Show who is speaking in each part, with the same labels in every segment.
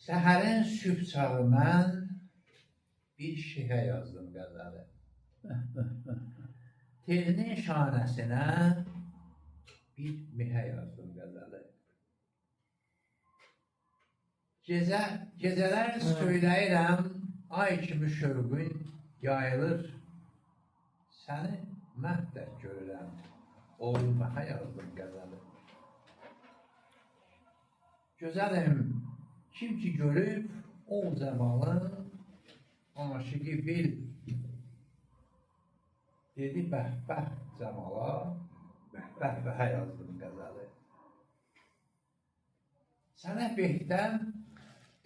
Speaker 1: Səhərin sübh çağı mən bir şehrə yazdım qəzəli. Telinin şanəsinə bir mehə yazdım qəzəli. Gecələr söyləyirəm, ay kimi şövqün yayılır. Səni məhdət görürəm, olmaya yazdım qəzəli. Gözəlim, kim ki görüb o zəmanı, aşıqı bil, dedi bəh-bəh cəmala, bəh-bəhə yazdım qəzəli. Sənə behdən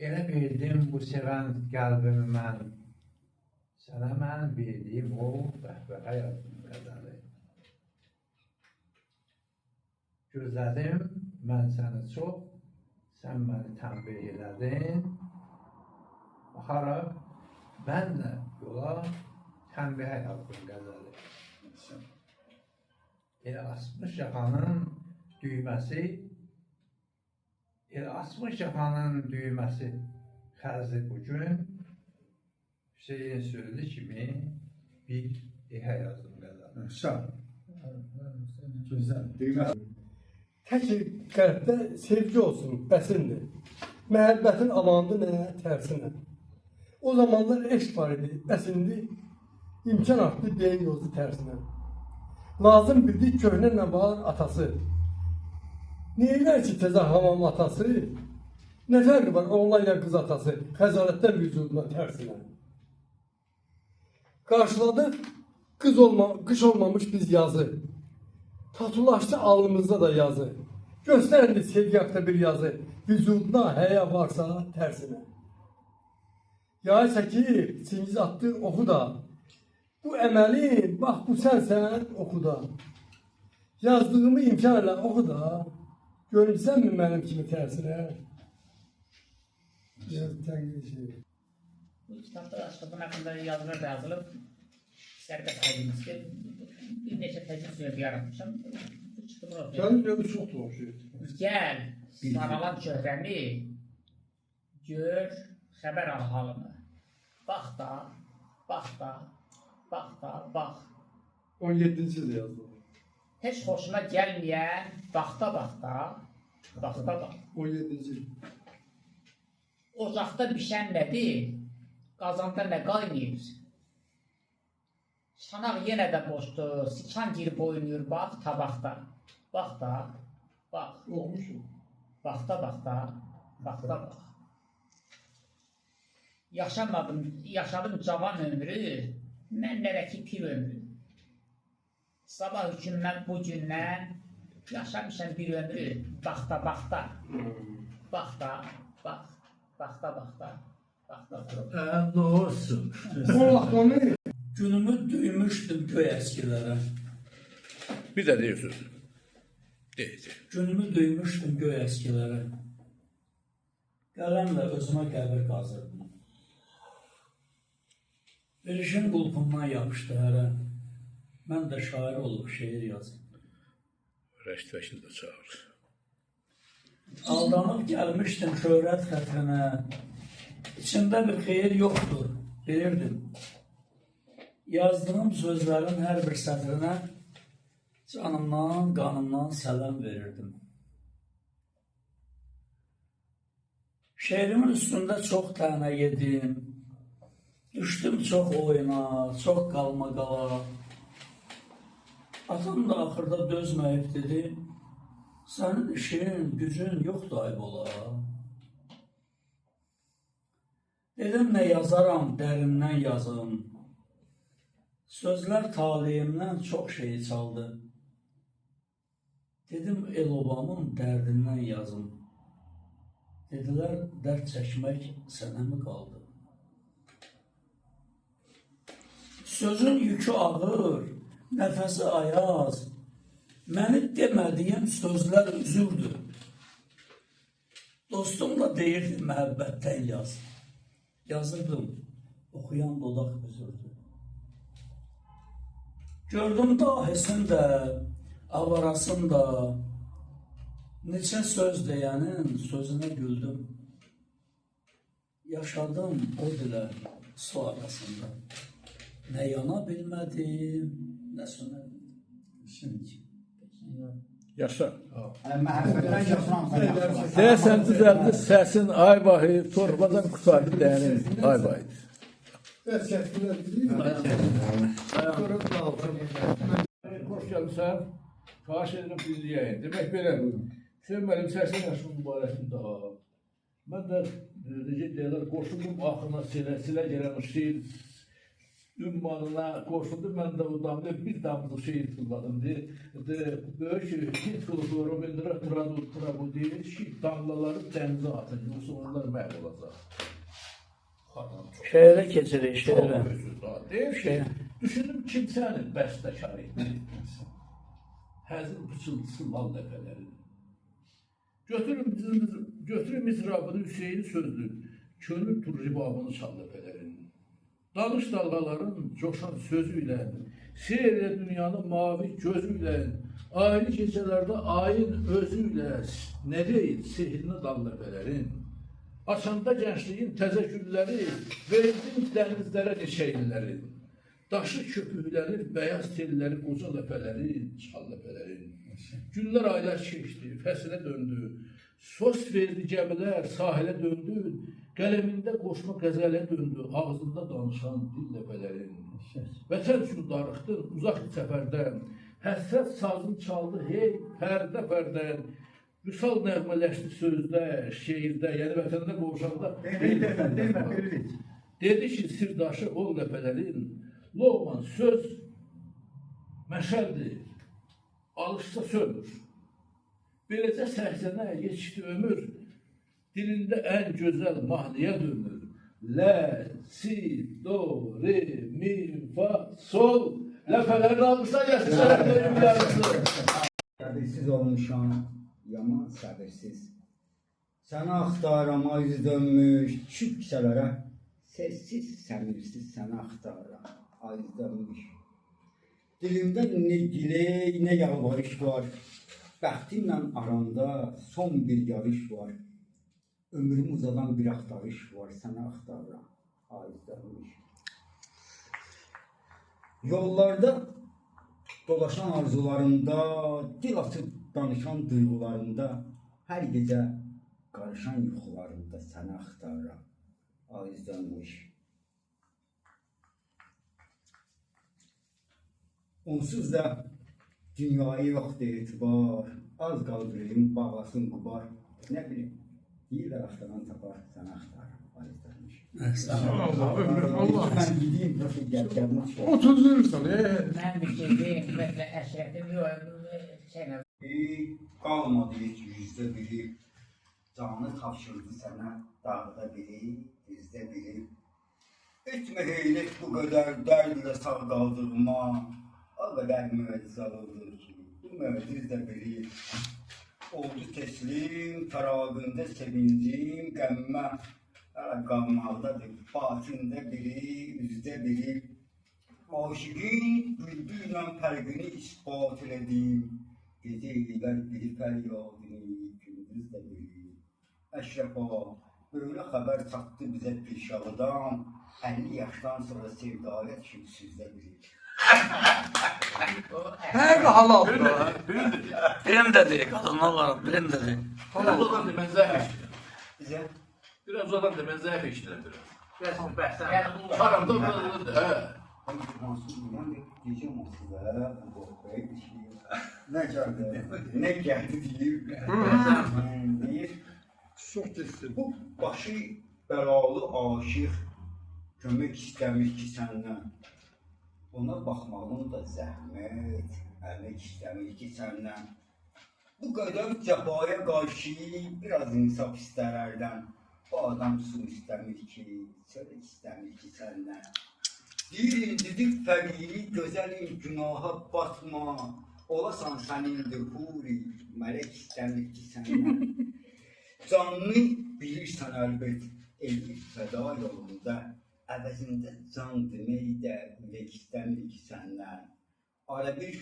Speaker 1: elə verdim bu sevən qəlbimi mən, sənə mən verdiyim o bəh-bəhə yazdım qəzəli. Gözlədim mən səni çox, sən məni tənbih elədin, baxaraq mən də yola tənbihə yazdım qəzəli. Elə asmış yaxanın düyməsi, xərzi bugün Hüseyin sözü kimi bir ehə yazdım qəzəli.
Speaker 2: Şah. Güzel. Düymə. Tək qəlbdə sevgi olsun, bəsindir. Məhəbbətin alandı nə, tərsi nə. O zamanlar eşq var idi, bəsindi, imkan artdı, beyin yozdu tərsinə. Lazım bildik köhnə nə var atası. Neylər ki təzə hamam atası, nə fərqi var oğlayla qız atası, xəzarətdən vücuduna tərsinə. Qarşıladıq, qış olmamış biz yazı. Tatulaşdı alnımızda da yazı. Göstərin sevgi haqqında bir yazı. Vücuduna həya varsa tərsinə. Yay çəkib, çingiz atdı oxu da. Bu əməli, bax bu sənsən oxu da. Yazdığımı imkan elə oxu da. Görürsənmi mənim kimi tərsinə?
Speaker 3: Bu kitabda aşkın hakkında yazılar da yazılıb, sərbəst edilmiş ki, bir neçə təcrüb sürəti yaratmışam.
Speaker 2: Sənin növü çoxdur o şey.
Speaker 3: Gəl, saralan çöhrəni, gör, xəbər al halını. Bax da, bax da, bax da, bax.
Speaker 2: 17-ci ildə yazdım.
Speaker 3: Heç xoşuna gəlməyən, baxda, baxda, baxda, bax.
Speaker 2: 17-ci il.
Speaker 3: Ocaqda bişən nədir, qazanda nə qaynayır? Çanaq yenə də boşdur, siçan girib oynayır, bax, tabaqda. Bax da, bax.
Speaker 2: Oxumuşum.
Speaker 3: Baxda, baxda, baxda, bax. Yaşadım cavan ömrü, mənlərəki pir ömrü. Sabah hükümdən bu gündən yaşamışam bir ömrü, baxda, baxda. Baxda, bax. Baxda, baxda, baxda, baxda.
Speaker 1: Nə olsun?
Speaker 2: Qolaqlanı.
Speaker 4: Günümü duymuşdum göy əskilərə.
Speaker 1: Bir də deyirsiniz. Deyir.
Speaker 4: Günümü duymuşdum göy əskilərə. Qələmlə özümə qəbir qazırdım. Bir işin qulpundan yapışdı hərə. Mən də şair olub şeir yazdım.
Speaker 1: Rəştvəkil də çağırır.
Speaker 4: Aldanıb gəlmişdim şöhrət xətrinə. İçində bir xeyir yoxdur, bilirdim. Yazdığım sözlərin hər bir sətrinə canımdan, qanımdan sələm verirdim. Şeirimin üstündə çox tənə yedim. Düşdüm çox oyuna, çox qalma-qala. Atam da axırda dözməyib dedi, sənin işin, gücün yoxdur ayb ola. Dedim, nə yazaram, dərimdən yazım. Sözlər taleyimdən çox şeyi çaldı. Dedim, el-obamın dərdindən yazım. Dedilər, dərd çəkmək sənə mi qaldı? Sözün yükü ağır, nəfəsi ayaz. Məni demədiyim sözlər üzürdü. Dostumla deyirdi, məhəbbətdən yaz. Yazırdım, oxuyan dodaq büzürdü. Gördüm dahisin də, avarasın da, neçə söz deyənin sözünə güldüm. yaşadım o dilə su arasında. Ne yana bilmedim, ne sona bilmedim.
Speaker 5: Yaşa.
Speaker 6: Məhəbbətdən yaşaram sən yaxşı.
Speaker 5: Deyəsən düzəldi səsin ay vahid, torbadan qutardı dənin ay vahid.
Speaker 2: Bəs çəkdilər bilir.
Speaker 5: Hoş gəlmişsən. Xahiş edirəm dinləyəyin. Demək belə, sən mənim 80 yaşım mübarəkim daha. Mən də necə deyirlər, qoşundum axına silə gələn o şehir ünvanına qoşuldu. Mən də o damda bir damda şehir fırladım. Böyük hit qılıqlı Robindra Trabudi damlaları dənizə atın, yoxsa onlar məhv olacaq.
Speaker 4: Şehre keçirik, şehre.
Speaker 5: Deyir ki, düşündüm kimsənin bəstəkarı etdi. Həzin pıçıltısı lal ləpələri. Götürün mizrabını Hüseyin sözdü, könül turribabını çal ləpələrin. Danış dalğaların coşan sözüyle, seyirlə dünyanın mavi gözüyle, aylı gecələrdə ayın özüyle, ne değil sehirli dal ləpələrin. Açanda gençliğin təzə gülləri, verdim dənizlərə neçə illərin. Daşı köpüklənir, beyaz telləri, qoca ləpələri, çal ləpələrin. Günlər aylar keçdi, fəsilə döndü. Sos verdi gəmilər, sahilə döndü. Qələmində qoşma qəzələ döndü, ağzında danışan dil ləpələrin. Vətən üçün darıxdın, uzaq səfərdən. Həsrət sazın çaldı, hey, pərdə-pərdən. Vüsal nəğmələşdi sözdə, şeirdə, yəni vətəndə qovuşanda. Dedi ki, sirdaşı ol ləpələrin. Loğman söz məşəldir, alışsa sönür. Beləcə səhsənə geçdi ömür, dilində ən gözəl mahnıya dönür. Lə, si, do, re, mi, fa, sol. Ləpələrin almışsa gəlsin, sənətlərin yarısı.
Speaker 6: Səbirsiz olmuşam, yaman səbirsiz. Səni axtarama yüz dönmüş, küçük kisələrə. Sessiz, səmirsiz səni axtarama, ayız dönmüş. Dilimdə nə dilək, nə yalvarış var. Bəxtimlə aramda son bir yarış var. Ömrümü uzadan bir axtarış var, səni axtarıram, ayız dönmüş. Yollarda dolaşan arzularımda, dil açıb danışan duyğularımda, hər gecə qarışan yuxularımda səni axtarıram, ayız dönmüş. Onsuz da dünyaya yoxdur etibar, az qaldırayım, bağlasın qubar, nə bilim, deyirlər axtaran tapar, səni axtarıram, ayız dönmüş. Mən gideyim, nasıl gəlmə çox.
Speaker 2: Oturursan,
Speaker 3: Mən bitirdim, ümumiyyətlə əşrəfim yox, şeylə.
Speaker 6: Qalmadı heç yüzdə biri, canı tapşırdı sənə dağda biri, düzdə biri. Etmə heylət bu qədər dərdlə sağ qaldırma, o qədər müəccəzalıdır ki, bu müəcciz də biri. Oldu teslim, fərağında sevincim, qəmmə, qalmaqdadır, batində biri, üzdə biri. Aşıqin bülbüylə fərqini ispat elədim. Gecə ellər biri fəryadını, gündüz də biri. Əşrəfa, böyle xəbər çatdı bizə Pirşalıdan, 50 yaşdan sonra sevdaya düşüb sizdə biri.
Speaker 2: Hər halal.
Speaker 4: Birim dedi, kadınlar var, birim dedi.
Speaker 5: Biraz odan da mən zəif eşdirəm.
Speaker 6: Bizə
Speaker 5: Biraz odan da mən zəif eşdirəm biraz.
Speaker 3: Gəlsin, bəhsən.
Speaker 5: Haramda hə.
Speaker 6: gecə masada, qorxuya düşüyor. Nə gəldi? Nə gəldi deyir. Deyir. Bu başı bəlalı aşıq kömək istəmir ki səndən. Ona baxmağın da zəhmət, əmək istəmir ki səndən. Bu qədər cəfaya qarşı biraz insaf istərərdən. Bu adam su istəmir ki, çörək istəmir ki səndən. Deyir incidik fəqiri, gözəlin günaha batma. Olasan sənindir huri, mələk istəmir ki səndən. Canını bilirsən əlbət, elbət fəda yolunda. Əvəzində can demək də ürək istəmir ki səndən. Ara bir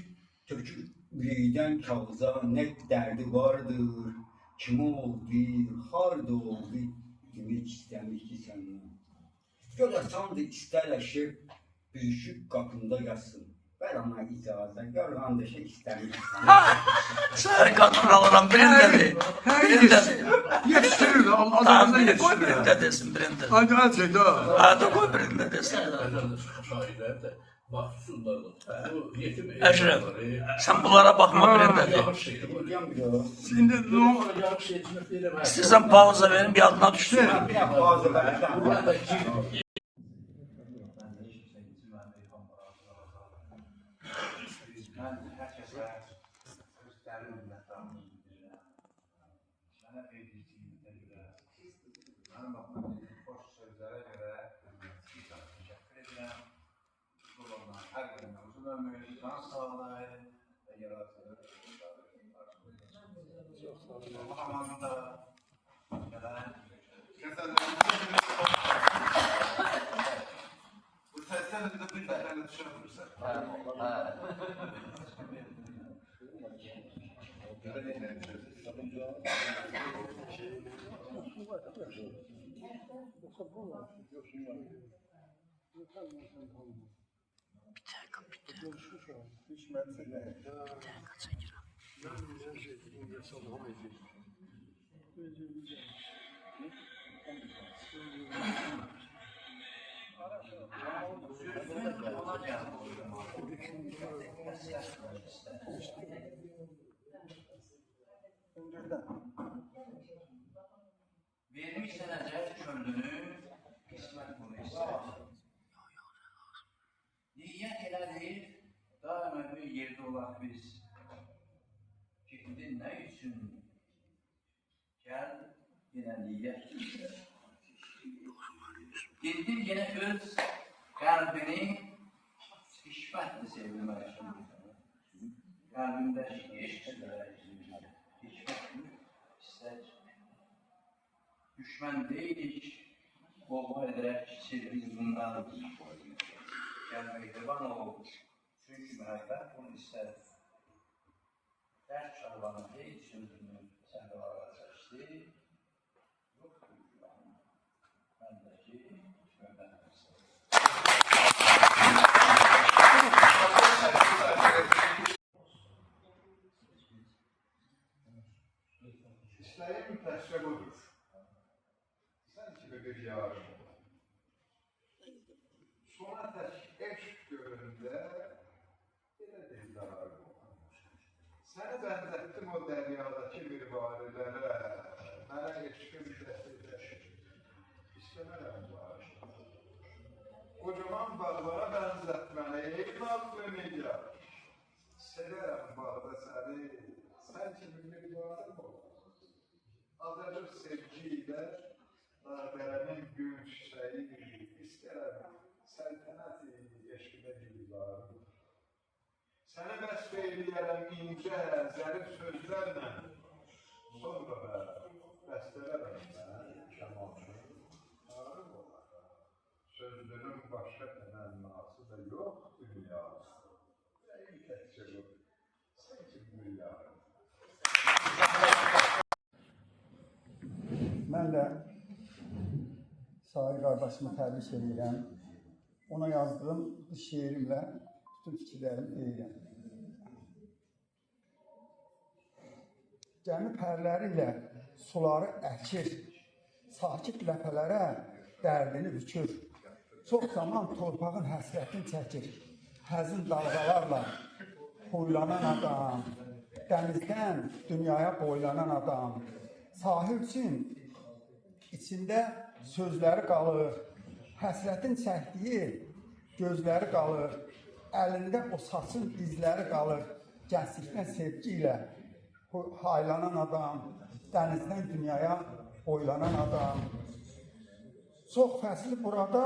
Speaker 6: tökür ürəkdən kağıza nə dərdi vardır. Kim oldu, harda oldu, demek istemiş ki senden. Görəsən də istərləşib büyüşük qapında yatsın. Ver ona icazə, gör qardaşa istəmiş.
Speaker 4: Serkan alıram birindedir. Birindedir.
Speaker 2: Yetiştirir, adamında
Speaker 4: Koy
Speaker 2: yetiştirir.
Speaker 4: birinde desin birinde.
Speaker 2: Hadi hadi da.
Speaker 4: Hadi koy birinde desin.
Speaker 5: Şairler de mahsuslar da. Bu yetim
Speaker 4: Eşref, sen bunlara bakma birinde de.
Speaker 5: Yavaş şeydi bu.
Speaker 6: Bilgəm bir o.
Speaker 2: Şimdi ne
Speaker 5: Yavaş şeyini bilemez.
Speaker 4: İstersen pauza verin bir adına düşsün.
Speaker 6: Bir dəfə bazı versən.
Speaker 5: Burada ki
Speaker 1: Ben herkese gösterim minnettarlığımı bildirirəm. Sənə verdiğimdə görə, mənim baxmam xoş sözlərə görə təşəkkür edirəm. Qulundan hər günə uzun ömür, can sağlığı və yaratılır. Allah amanında gələn bu səsdən də bir dəfə düşürürsən. Vermiş sənəcək könlünü, qismət bunu istər. Niyyət elədir, daima bir yerdə olaq biz. Getdin nə üçün? Gəl, yenə niyyət. Getdin yenə öz qəlbini hişmətlə sevilmək üçün. Qəlbində eşq edərək, hişmətli istər. Düşmən deyilik, qolma edərək sevgi bundan gəlmək divan ol. Çünki məhəbbət bunu istər. Dərd şarvanın deyil sözünü səndə ara çəkdi. Yoxdur güvanı, məndəki məndən istər.
Speaker 7: İstəyim təşrə budur. Sən kimi bir yarım. Sona tək eşq göründə elə dildarım. Səni bənzətdim o dəryadakı bir varilərə, mənə eşqim şəhidləşir. İstəmərəm bu aşkı. Kocaman bağlara bənzətməni, ey nazlı nigar. Sevərəm bağda səni, sən kimi bir yarım ol. Azacıq sevgi ilə dağdələnin gül çiçəyi istərəm səltənət eşqinə güldarım. Səni bəsb eyləyərəm incə, zərif sözlərlə, sonra da bəstələrəm mən şəmanı. Tarım olar, sözlərin başqa təmənnası da yox dünyası. Ey təkcə bu, sən kimi bir yarım.
Speaker 8: Mən də Sahir qardaşımı təbrik edirəm. Ona yazdığım bu şeirimlə bütün fikirlərimi deyirəm. Gəmi pərləri ilə suları əkir, sakit ləpələrə dərdini bükür. Çox zaman torpağın həsrətini çəkir, həzin dalğalarla huylanan adam, dənizdən dünyaya boylanan adam, sahil üçün içində sözləri qalır, həsrətin çəkdiyi gözləri qalır, əlində o saçın izləri qalır, gənclikdən sevgi ilə haylanan adam, dənizdən dünyaya boylanan adam. Çox fəsil burada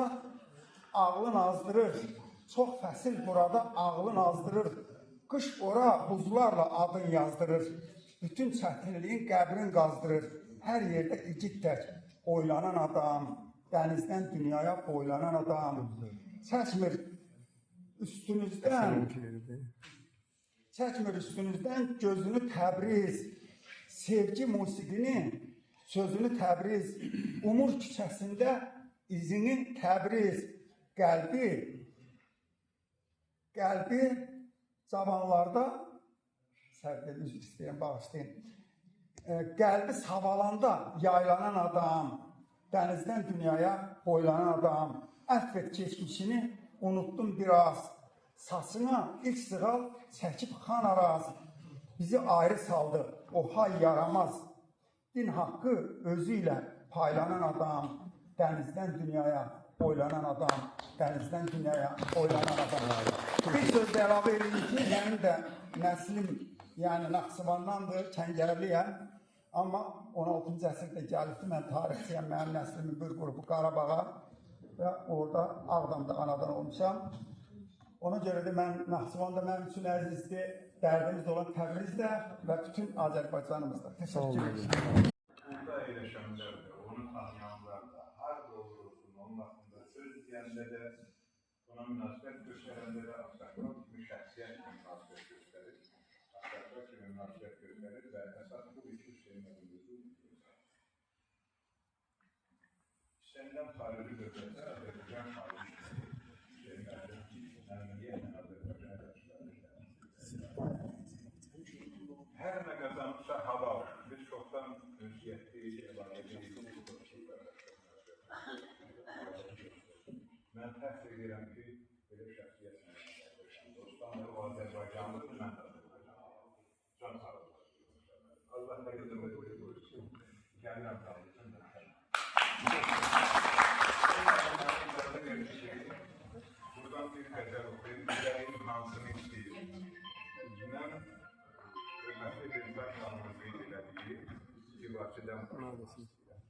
Speaker 8: ağlın azdırır, çox fəsil burada ağlın azdırır, qış ora buzlarla adın yazdırır, bütün çətinliyin qəbrin qazdırır, hər yerdə igid tək oylanan adam, dənizdən dünyaya boylanan adam, çəkmir üstünüzdən gözünü Təbriz, sevgi musiqinin sözünü Təbriz, Umur küçəsində izinin Təbriz qəlbi cavanlarda sərdə üzr istəyirəm, bağışlayın. Qəlbi savalanda yaylanan adam, dənizdən dünyaya boylanan adam, əfv et keçmişini unuttum biraz, saçına ilk sığal çəkib xan araz, bizi ayrı saldı, o hay yaramaz. Din haqqı özü ilə paylanan adam, dənizdən dünyaya boylanan adam, dənizdən dünyaya boylanan adam. Bir söz də əlavə edin ki, mənim də nəslim, yəni Naxçıvandandır, Kəngərliyəm. Amma 16-cı əsrdə gəlibdi, mən tarixçiyəm, mənim nəslimin bir qrupu Qarabağa və orada Ağdamda anadan olmuşam. Ona görə də mən Naxçıvanda mənim üçün əzizdir, dərdimiz olan Təbrizdə və bütün Azərbaycanımızda. Təşəkkür ederim.
Speaker 7: Burada eləşənlər də, onu tanıyanlar da, harada olursun, onun haqqında söz deyəndə də, ona münasibət göstərəndə də Ağdaqlar kimi şəxsiyyət kimi münasibət göstərir. Ağdaqlar kimi münasibət göstərir və əsas bu iki Hüseyin səndən xarici dövlətdə Azərbaycan xarici hər nə qazanırsa halal. Biz çoxdan ünsiyyətli mən təhs edirəm ki, belə şəxsiyyət dostlar, o Azərbaycanlıdır, mən də Azərbaycanlıyım. Can sağ olun. Allah da qızımı buyursun. Gəlirəm qalmışım da. Buradan bir qəzəl oxuyum, yüreğin hansını istəyir. Mən hörmətli bir insanımın qeyd elədiyi Divaçidən başlayacağım.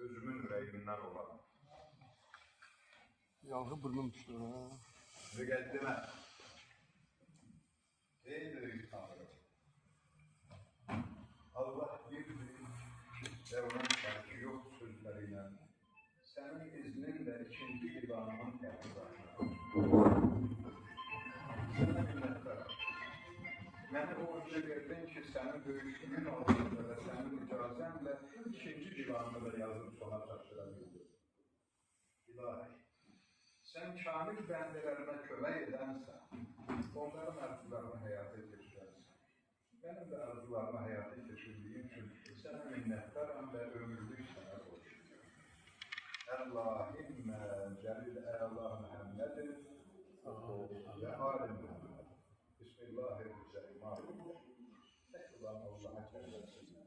Speaker 7: Özümün ürəyimdən olan.
Speaker 2: Yağı burnum düşdü.
Speaker 7: Müqəddimə. Ey böyük Tanrı. Allah bir-bir və onun şərki yox sözləri ilə sənin izninlə ikinci divanımın təqdibatına. Sənə minnətdaram. Məni o öncə verdin ki, sənin böyüklüğün altında və sənin icazənlə ikinci divanını da yazıb sona çatdıra bildim. İlahi, sən kamil bəndələrinə kömək edənsən, onların arzularını həyata keçirənsən. Mənim də arzularımı həyata keçirdiyim üçün sənə minnətdaram və ömürlük sənə borçluyum. Allahümmə cəlil əla Muhammedin və alim Muhammed. Bismillahirrahmanirrahim. Tek olan Allah'a kendisine.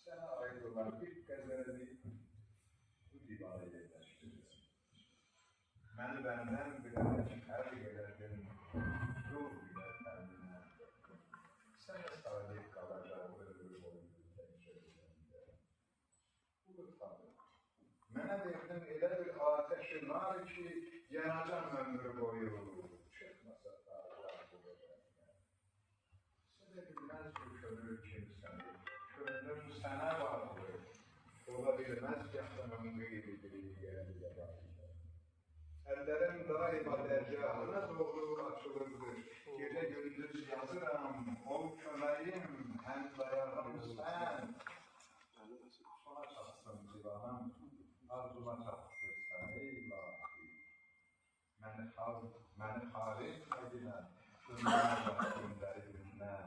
Speaker 7: Sana ait olan bir qəzəlini bu divana yerləşdirir. Məni bəndən bilərək hər gələdin dur bilər təminə. Sənə sadiq qalacaq ömür boyu təkcə. Budur Tanrı. Mənə verdin elə bir ateşi nar ki, yanacam ömür boyu. Çıkmasa dağlar bulacaq. Sənə bilməz bu könül kimsəni. Könlüm sənə vardır. Ola bilməz yaxınım qeyri-biri gəliyə vardır. Əllərim daima dərgahına doğru açılırdır. Gecə gündüz yazıram, ol köməyim, həm dayağım sən. Sona çatsın divanım, arzuma çatdırsan ey ilahi. Məni xarik edilən, göndərilimdən.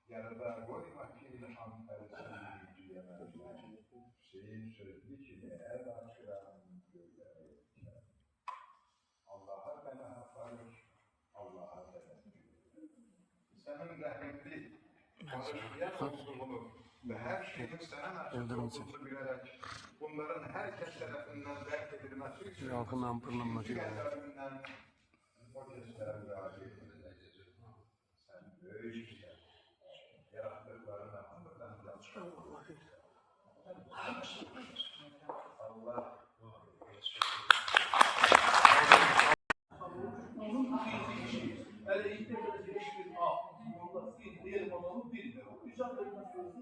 Speaker 7: Yarıda qoyma ki, ilham tərsin diyemezler. Hüseyin sözlü ki, əl açıram, göylərə yetər. Allah'a beni hafarır, Allah'a beni. Sənin rəhimli, bağışlayan olduğunu və hər şeyin sənə məxsus olduğunu bilərək, bunların hər kəs tərəfindən dərk edilməsi üçün qədərindən o kəslərə müraciət ediləcək. Sən böyüksən, yaratdıqlarına hamıdan danışır. Allah
Speaker 5: Hele ilk defa hiçbir Allah diyelim adamı bilmiyor. Güzel bir sözü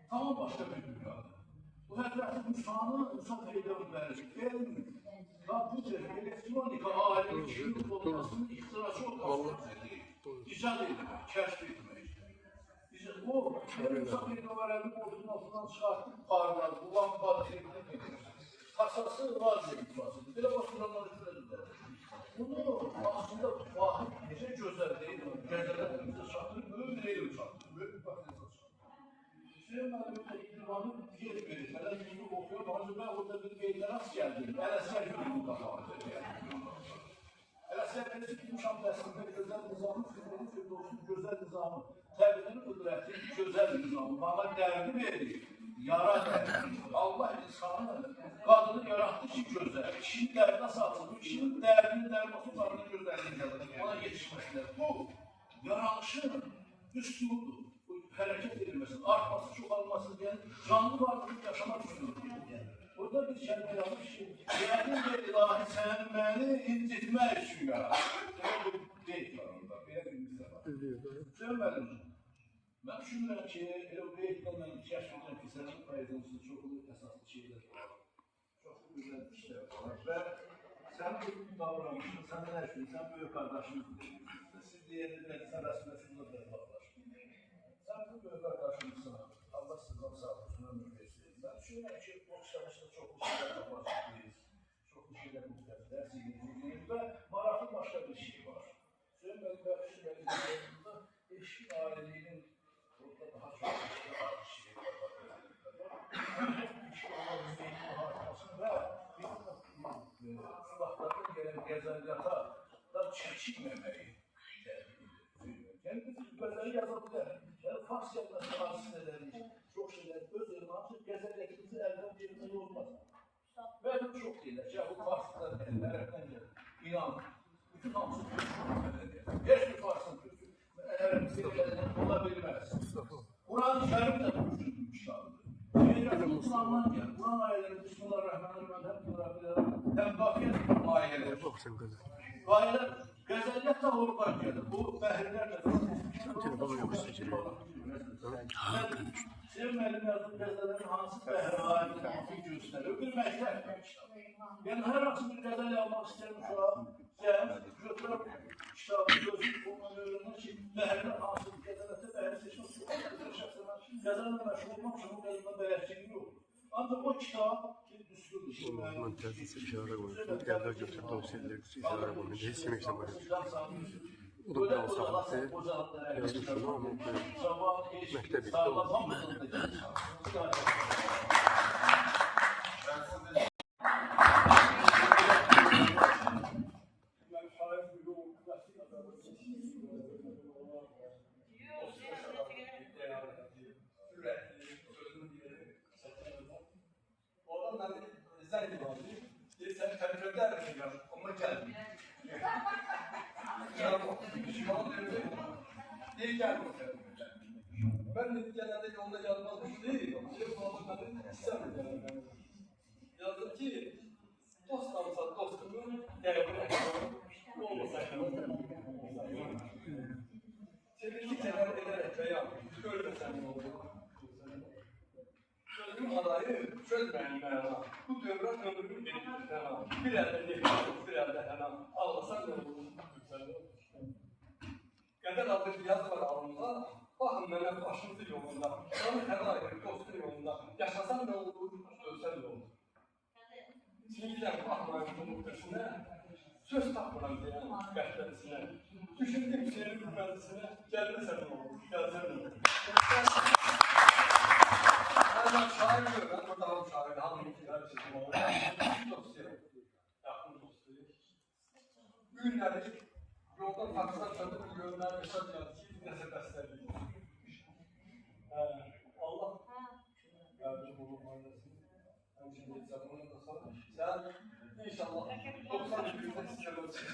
Speaker 5: tamam başka bir dünyada. Bu etrafı insan peygamberlik gelmiyor. Bu tür elektronika alemin çıkıp olmasının ihtiracı olmasını icat edilmek, keşfedilmek. O insan peygamberlik ordunun altından çıkarttık parladı. Bu lampa, ifası vaziyet ifasıdır. Belə baxıranlar üçündür. Bunu aslında vahid necə gözəl deyil mi? Gəzələrimizi çatır, böyük deyil çatır. Böyük bir baxıyasız çatır. Hüseyin müəllimdə İlvanı yer verir. Hələ yüzü oxuyor, bazı mən orada bir qeydlər az gəldim. Ələsər yürüdüm qapağı. Ələsər birisi Gümüşam dəstində gözəl nizamı, Firdevs Firdevs'un gözəl nizamı, təbliğin qüdrəti, gözəl nizamı, bana dərdi verir. Yara dərdi. Allah insanı, qadını yarattı ki gözəl. Kişinin dərdinə satılır, kişinin dərdinin dərması qadının gözəlliğini gəlir. Ona yetişməsidir. Bu, yaranışın üslubudur. Hərəkət edilməsin, artması, çoxalması deyən canlı varlığın yaşamaq üslubudur. Burada bir kəlmə yazmış ki, yəqin də ilahi sən məni incitmək üçün yarattı. Bu deyil yanında, belə bir misal var. Söyləmədim. Mən düşünürəm ki, elə o qeyddən mən kəşf edirəm ki, sənin poeziyasında çoxlu əsaslı şeylər var. Çoxlu gözəl işlər var və sən bu davranışın, sən nə üçün, sən böyük qardaşınızdır. Siz deyəndə sən rəsmə şunda da baxlaşın. Sən bu böyük qardaşınızsın, Allah sizdən sağ olsun, ömür versin. Mən düşünürəm ki, o kitabışda çoxlu şeylər tapacaqdayız, çoxlu şeylər mühtəz, dərs edildiyiz və maraqlı başqa bir şey var. Söyləməli və düşünməli eşkin aileliğinin burada daha çok eşkin şeyler var. Eşkin aileliğinin artmasını ve sulahlardan gelen gezelyata da çekilmemeyi yani biz gözleri yazabilir. Yani Fars yazması hadis ederiz. Çok şeyler öz yerine atıp gezelyatımızı elden birine olmaz. Ve bu çok değiller. Ya bu Farslılar ellerden gelir. İnan. Bütün hamsı Türkçe bir Fars'ın Türkçe. Olabilmez. Kur'an-ı Kerim de Türkçe kitabıdır. Şeriatın Kur'an'dan gel. Kur'an ayetleri Bismillahirrahmanirrahim hem gafiyet ayeleri. Ayeler gezelyat da oradan gelir. Bu behirlerle Sevmeyelim yazdığı gazelerin hansı behir ayetleri hansı gösteriyor. Bir meşler. Yani her akşam bir gazel yapmak isterim şu an. Sen götürüp kitabı gözü bulmanı öğrenir ki behirler hansı gazelete behir seçmek çok gazelerle meşhur olmak için bu gazelerden behirçiliği yok. Ancak o kitap bir düsturdur.
Speaker 9: Montajı işare koymuş. Evde götür dosyaları işare koymuş. Hiç yemek var. O da biraz sabahı yazmış şunu ama mektebi.
Speaker 2: Ben de genelde yolda yazmadım değil, yazdım ki dost alsa dostumu olmasa seninki kenar ederek veya görmesen ne olur? Sözüm adayı çözmeyin bana. Bu dövran ömrümün benim bana. Bir elde nefis, bir elde hemen. Ağlasan ne olur? Kader adlı bir yazı var alnımda. Bakın benim başımızı yolunda. Sana kadar dostu yolunda. Yaşasan ne olur? Ölsen ne olur? Sinirden bakmayın bu muhtasına. Söz tapmadan diyen qəhtəlisine. Düşündüm senin hürmətlisine. Gelmesen ne olur? Gelsen ne olur? Ben şair görürüm. Burada hanım şair. Hanım ikiler çizim olur. Dostu. Yakın dostu. Günleri yoldan taksana çöndüm. Yönler mesaj yazdı ki nese beslerdi. Allah yardımcı olun faydasını. Hem şimdi zamanında da sonra sen inşallah 90 yılında sizlere olsun.